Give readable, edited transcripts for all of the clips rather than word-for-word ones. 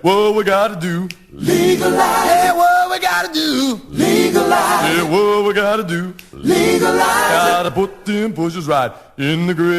what we gotta do. Legalize. Yeah, what we gotta do. Legalize. Yeah, what we gotta do. Legalize. Gotta put them pushes right in the grave.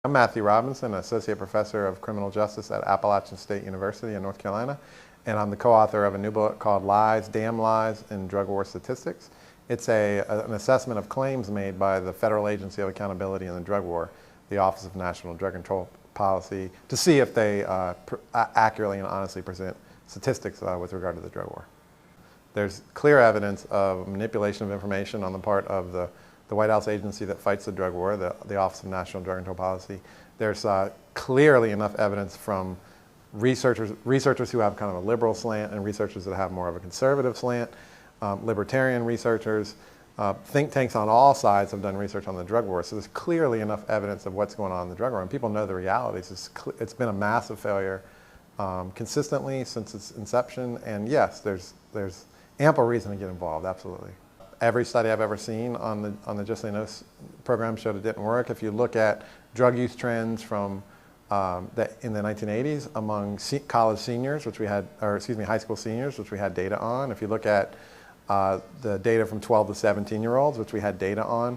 I'm Matthew Robinson, Associate Professor of Criminal Justice at Appalachian State University in North Carolina, and I'm the co-author of a new book called Lies, Damn Lies in Drug War Statistics. It's an assessment of claims made by the Federal Agency of Accountability in the Drug War, the Office of National Drug Control Policy, to see if they accurately and honestly present statistics with regard to the drug war. There's clear evidence of manipulation of information on the part of the White House agency that fights the drug war, the Office of National Drug Control Policy. There's clearly enough evidence from researchers who have kind of a liberal slant and researchers that have more of a conservative slant, libertarian researchers, think tanks on all sides have done research on the drug war. So there's clearly enough evidence of what's going on in the drug war, and people know the realities. It's been a massive failure consistently since its inception, and yes, there's ample reason to get involved, absolutely. Every study I've ever seen on the Just So You Know program showed it didn't work. If you look at drug use trends from in the 1980s among college seniors, which we had, or excuse me, high school seniors, which we had data on. If you look at the data from 12 to 17-year-olds, which we had data on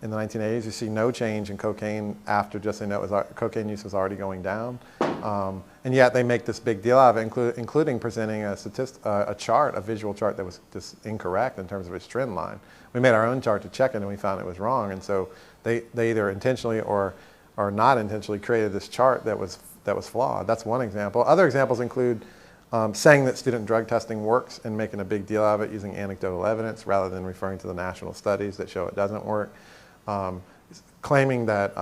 in the 1980s, you see no change in cocaine after Just So You Know cocaine use was already going down. And yet they make this big deal out of it, including presenting a visual chart that was just incorrect in terms of its trend line. We made our own chart to check it, and we found it was wrong. And so they either intentionally or not intentionally created this chart that was flawed. That's one example. Other examples include saying that student drug testing works and making a big deal out of it using anecdotal evidence rather than referring to the national studies that show it doesn't work. Claiming that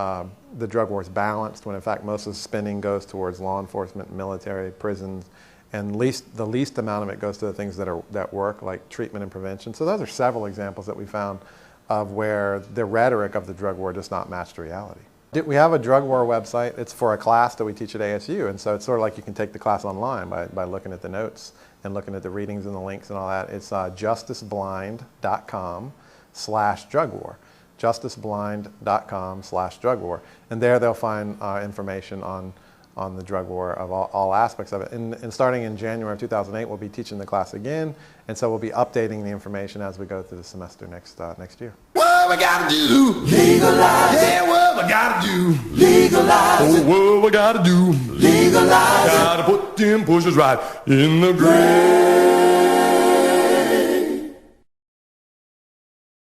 the drug war is balanced when in fact most of the spending goes towards law enforcement, military, prisons, and the least amount of it goes to the things that work, like treatment and prevention. So those are several examples that we found of where the rhetoric of the drug war does not match the reality. We have a drug war website. It's for a class that we teach at ASU, and so it's sort of like you can take the class online by looking at the notes and looking at the readings and the links and all that. It's justiceblind.com/drug war. justiceblind.com/drug war. And there they'll find information on the drug war of all aspects of it. And starting in January of 2008, we'll be teaching the class again, and so we'll be updating the information as we go through the semester next year. What we gotta do? Legalize. Yeah, what we gotta do? Legalize. Oh, what we gotta do? Legalize. Gotta put them pushes right in the grave.